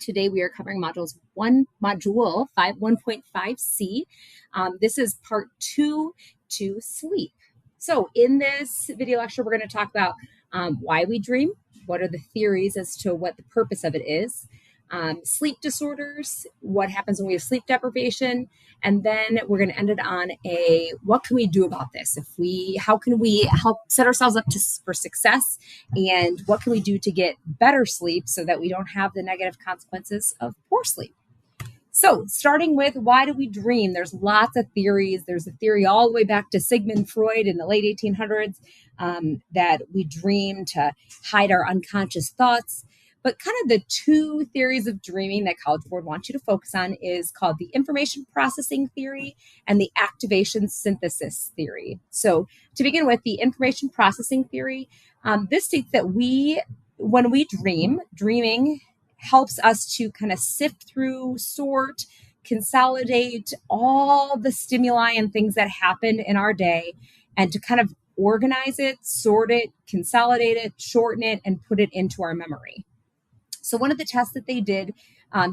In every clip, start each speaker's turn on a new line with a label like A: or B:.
A: Today we are covering module 1.5C. This is part 2 to sleep. So in this video lecture, we're going to talk about why we dream, what are the theories as to what the purpose of it is, sleep disorders, what happens when we have sleep deprivation, and then we're going to end it on what can we do about this? How can we help set ourselves up for success, and what can we do to get better sleep so that we don't have the negative consequences of poor sleep? So starting with why do we dream? There's lots of theories. There's a theory all the way back to Sigmund Freud in the late 1800s that we dream to hide our unconscious thoughts. But kind of the two theories of dreaming that College Board wants you to focus on is called the information processing theory and the activation synthesis theory. So to begin with, the information processing theory, this states that when we dreaming helps us to kind of sift through, sort, consolidate all the stimuli and things that happen in our day, and to kind of organize it, sort it, consolidate it, shorten it, and put it into our memory. So one of the tests that they did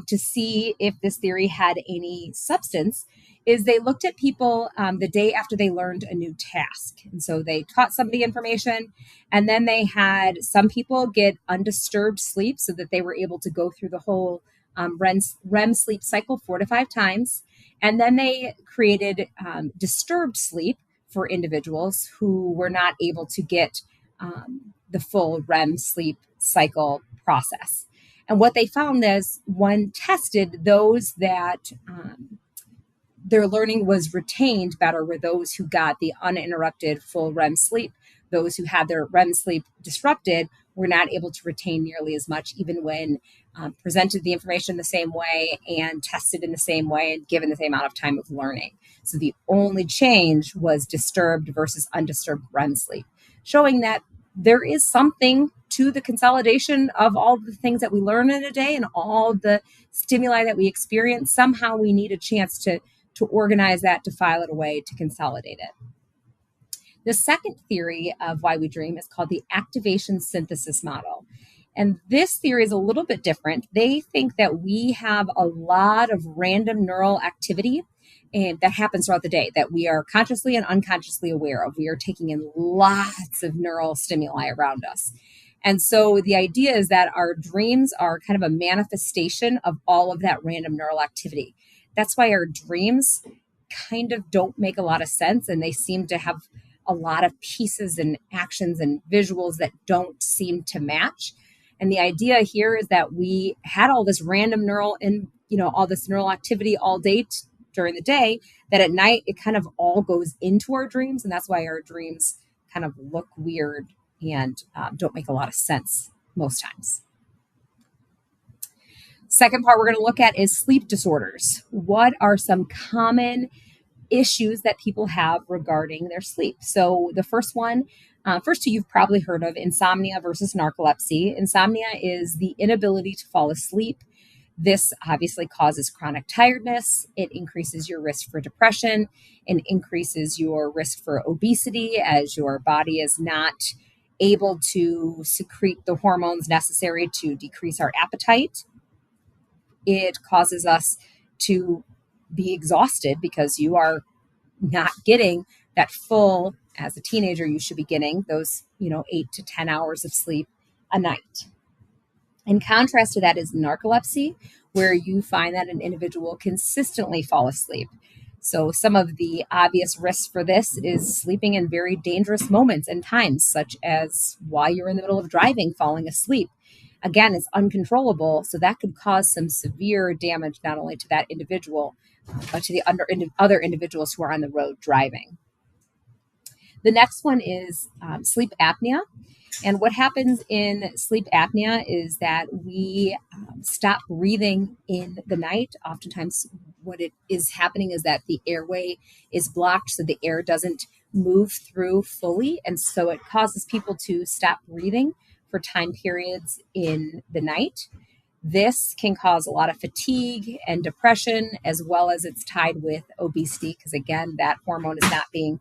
A: to see if this theory had any substance is they looked at people the day after they learned a new task. And so they taught somebody information, and then they had some people get undisturbed sleep so that they were able to go through the whole REM sleep cycle 4 to 5 times. And then they created disturbed sleep for individuals who were not able to get the full REM sleep cycle process. And what they found is when tested, those that their learning was retained better were those who got the uninterrupted full REM sleep. Those who had their REM sleep disrupted were not able to retain nearly as much, even when presented the information the same way and tested in the same way and given the same amount of time of learning. So the only change was disturbed versus undisturbed REM sleep, showing that there is something to the consolidation of all the things that we learn in a day and all the stimuli that we experience. Somehow we need a chance to organize that, to file it away, to consolidate it. The second theory of why we dream is called the activation synthesis model. And this theory is a little bit different. They think that we have a lot of random neural activity that happens throughout the day that we are consciously and unconsciously aware of. We are taking in lots of neural stimuli around us. And so the idea is that our dreams are kind of a manifestation of all of that random neural activity. That's why our dreams kind of don't make a lot of sense, and they seem to have a lot of pieces and actions and visuals that don't seem to match. And the idea here is that we had all this random neural and all this neural activity all day during the day, that at night it kind of all goes into our dreams, and that's why our dreams kind of look weird and don't make a lot of sense most times. Second part we're going to look at is sleep disorders. What are some common issues that people have regarding their sleep? So the first two you've probably heard of: insomnia versus narcolepsy. Insomnia is the inability to fall asleep. This obviously causes chronic tiredness. It increases your risk for depression and increases your risk for obesity, as your body is not able to secrete the hormones necessary to decrease our appetite. It causes us to be exhausted because you are not getting that full, as a teenager, you should be getting those, 8 to 10 hours of sleep a night. In contrast to that is narcolepsy, where you find that an individual consistently fall asleep. So some of the obvious risks for this is sleeping in very dangerous moments and times, such as while you're in the middle of driving, falling asleep. Again, it's uncontrollable, so that could cause some severe damage not only to that individual, but to the other individuals who are on the road driving. The next one is sleep apnea. And what happens in sleep apnea is that we stop breathing in the night. Oftentimes what it is happening is that the airway is blocked, so the air doesn't move through fully. And so it causes people to stop breathing for time periods in the night. This can cause a lot of fatigue and depression, as well as it's tied with obesity, because again, that hormone is not being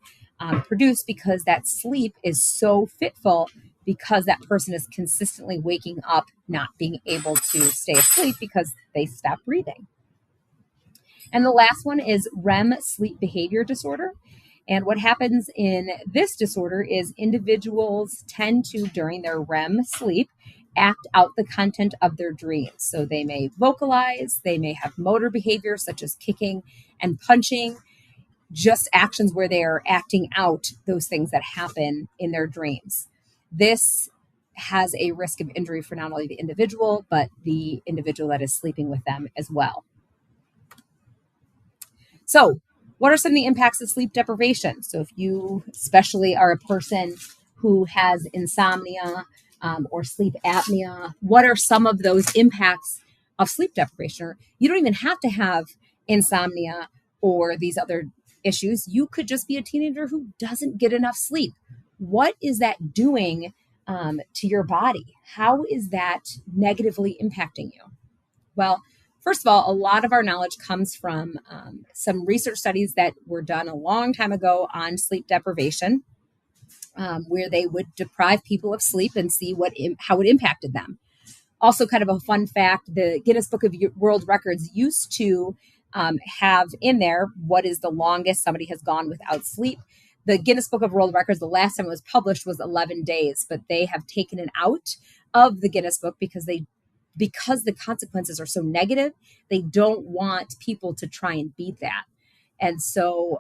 A: produced because that sleep is so fitful because that person is consistently waking up, not being able to stay asleep because they stop breathing. And the last one is REM sleep behavior disorder. And what happens in this disorder is individuals tend to, during their REM sleep, act out the content of their dreams. So they may vocalize, they may have motor behavior such as kicking and punching, just actions where they are acting out those things that happen in their dreams. This has a risk of injury for not only the individual, but the individual that is sleeping with them as well. So, what are some of the impacts of sleep deprivation? So, if you especially are a person who has insomnia or sleep apnea, what are some of those impacts of sleep deprivation? Or you don't even have to have insomnia or these other issues. You could just be a teenager who doesn't get enough sleep. What is that doing to your body? How is that negatively impacting you? Well, first of all, a lot of our knowledge comes from some research studies that were done a long time ago on sleep deprivation, where they would deprive people of sleep and see how it impacted them. Also, kind of a fun fact, the Guinness Book of World Records used to have in there what is the longest somebody has gone without sleep. The Guinness Book of World Records, the last time it was published was 11 days, but they have taken it out of the Guinness Book because the consequences are so negative, they don't want people to try and beat that. And so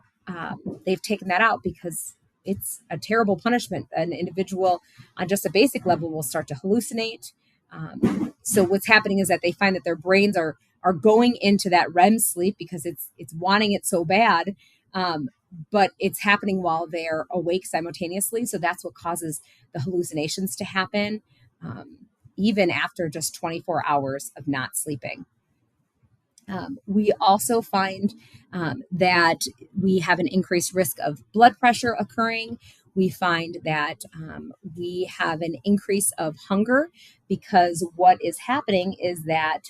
A: they've taken that out because it's a terrible punishment. An individual on just a basic level will start to hallucinate. So what's happening is that they find that their brains are going into that REM sleep because it's wanting it so bad, but it's happening while they're awake simultaneously. So that's what causes the hallucinations to happen, even after just 24 hours of not sleeping. We also find that we have an increased risk of blood pressure occurring. We find that we have an increase of hunger because what is happening is that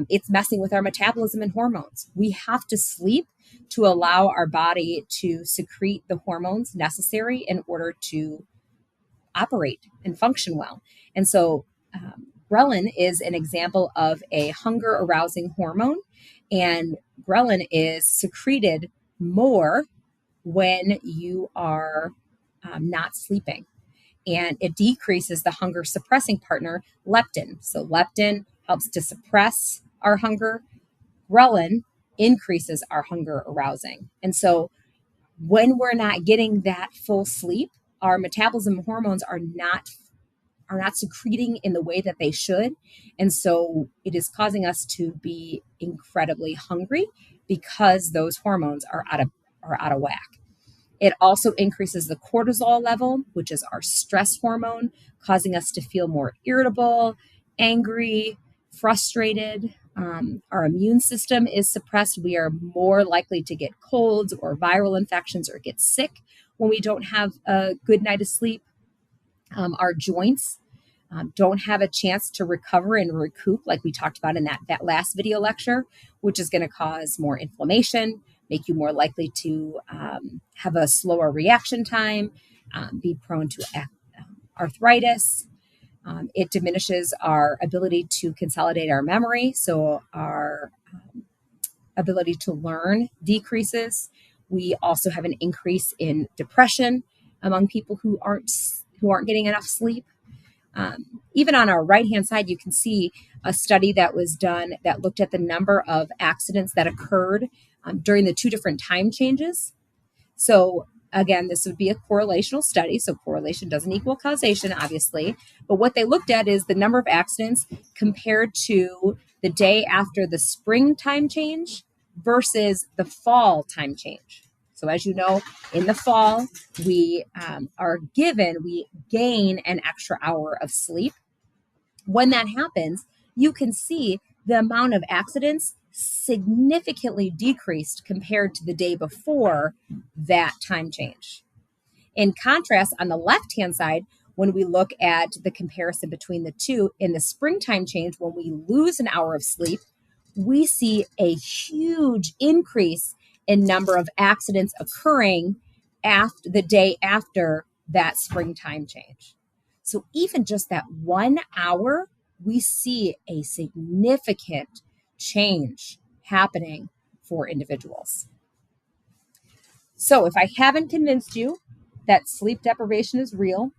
A: it's messing with our metabolism and hormones. We have to sleep to allow our body to secrete the hormones necessary in order to operate and function well. And so Ghrelin is an example of a hunger arousing hormone, and ghrelin is secreted more when you are not sleeping, and it decreases the hunger suppressing partner, leptin. So leptin helps to suppress our hunger. Ghrelin increases our hunger arousing. And so when we're not getting that full sleep, our metabolism hormones are not secreting in the way that they should. And so it is causing us to be incredibly hungry because those hormones are out of whack. It also increases the cortisol level, which is our stress hormone, causing us to feel more irritable, angry, frustrated. Our immune system is suppressed. We are more likely to get colds or viral infections or get sick when we don't have a good night of sleep. Our joints don't have a chance to recover and recoup like we talked about in that last video lecture, which is going to cause more inflammation, make you more likely to have a slower reaction time, be prone to arthritis. It diminishes our ability to consolidate our memory, so our ability to learn decreases. We also have an increase in depression among people who aren't getting enough sleep. Even on our right-hand side, you can see a study that was done that looked at the number of accidents that occurred during the two different time changes. So again, this would be a correlational study. So correlation doesn't equal causation, obviously. But what they looked at is the number of accidents compared to the day after the spring time change versus the fall time change. So as you know, in the fall, we gain an extra hour of sleep. When that happens, you can see the amount of accidents significantly decreased compared to the day before that time change. In contrast, on the left-hand side, when we look at the comparison between the two, in the springtime change, when we lose an hour of sleep, we see a huge increase in number of accidents occurring after the day after that springtime change. So even just that 1 hour, we see a significant change happening for individuals. So if I haven't convinced you that sleep deprivation is real,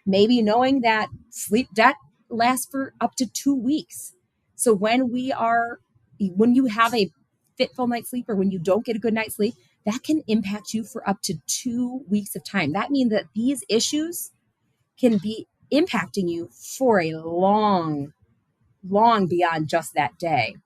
A: maybe knowing that sleep debt lasts for up to 2 weeks. So when you have a fitful night's sleep or when you don't get a good night's sleep, that can impact you for up to 2 weeks of time. That means that these issues can be impacting you for a long beyond just that day.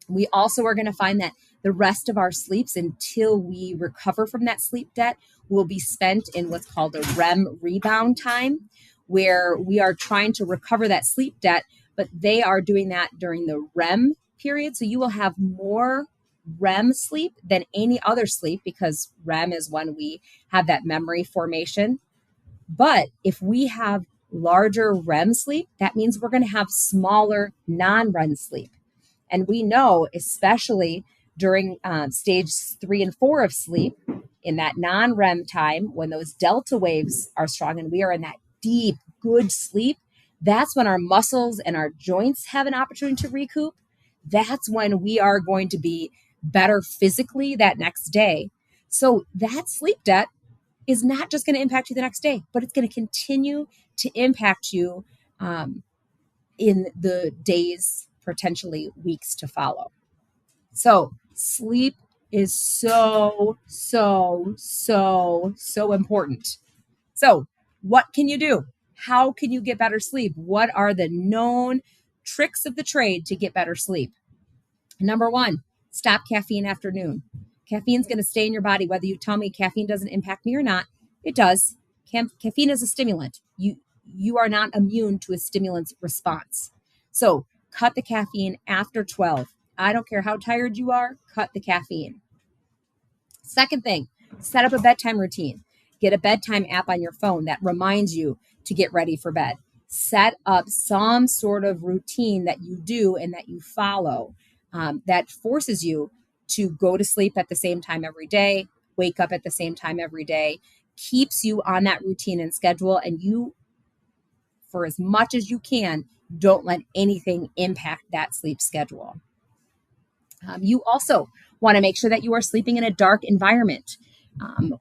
A: We also are going to find that the rest of our sleeps until we recover from that sleep debt will be spent in what's called a REM rebound time, where we are trying to recover that sleep debt, but they are doing that during the REM period. So you will have more REM sleep than any other sleep because REM is when we have that memory formation. But if we have larger REM sleep, that means we're going to have smaller non-REM sleep. And we know, especially during stage 3 and 4 of sleep, in that non-REM time, when those delta waves are strong and we are in that deep, good sleep, that's when our muscles and our joints have an opportunity to recoup. That's when we are going to be better physically that next day. So that sleep debt is not just going to impact you the next day, but it's going to continue to impact you in the days, potentially weeks to follow. So sleep is so important. So what can you do? How can you get better sleep? What are the known tricks of the trade to get better sleep? Number 1, stop caffeine after noon. Caffeine's going to stay in your body whether you tell me caffeine doesn't impact me or not. It does. Caffeine is a stimulant. You are not immune to a stimulant response. So cut the caffeine after 12. I don't care how tired you are, cut the caffeine. Second thing, set up a bedtime routine. Get a bedtime app on your phone that reminds you to get ready for bed. Set up some sort of routine that you do and that you follow that forces you to go to sleep at the same time every day, wake up at the same time every day, keeps you on that routine and schedule, and you, for as much as you can, don't let anything impact that sleep schedule. You also want to make sure that you are sleeping in a dark environment.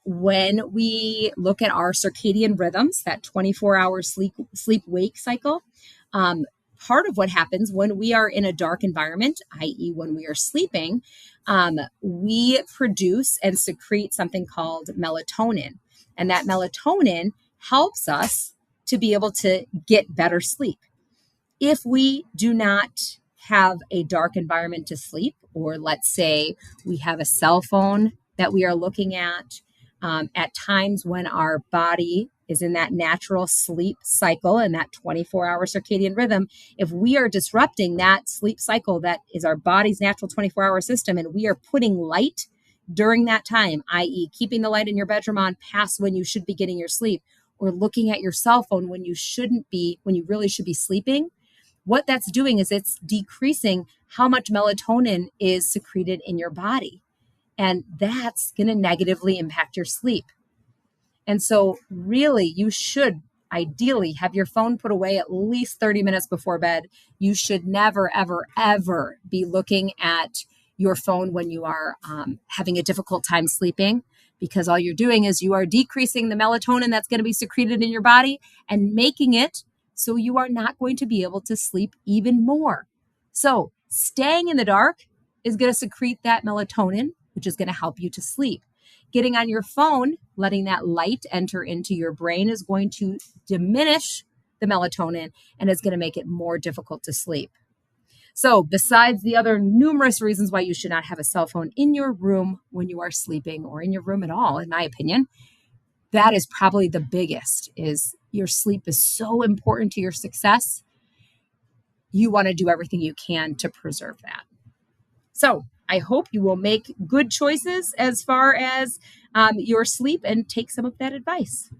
A: When we look at our circadian rhythms, that 24-hour sleep-wake cycle, part of what happens when we are in a dark environment, i.e. when we are sleeping, we produce and secrete something called melatonin. And that melatonin helps us to be able to get better sleep. If we do not have a dark environment to sleep, or let's say we have a cell phone that we are looking at times when our body is in that natural sleep cycle and that 24-hour circadian rhythm, if we are disrupting that sleep cycle that is our body's natural 24-hour system and we are putting light during that time, i.e. keeping the light in your bedroom on past when you should be getting your sleep, or looking at your cell phone when you shouldn't be, when you really should be sleeping, what that's doing is it's decreasing how much melatonin is secreted in your body. And that's going to negatively impact your sleep. And so really, you should ideally have your phone put away at least 30 minutes before bed. You should never, ever, ever be looking at your phone when you are having a difficult time sleeping, because all you're doing is you are decreasing the melatonin that's going to be secreted in your body and making it so you are not going to be able to sleep even more. So staying in the dark is going to secrete that melatonin, which is going to help you to sleep. Getting on your phone, letting that light enter into your brain is going to diminish the melatonin and is going to make it more difficult to sleep. So besides the other numerous reasons why you should not have a cell phone in your room when you are sleeping, or in your room at all, in my opinion, that is probably the biggest. Is your sleep is so important to your success. You want to do everything you can to preserve that. So I hope you will make good choices as far as your sleep and take some of that advice.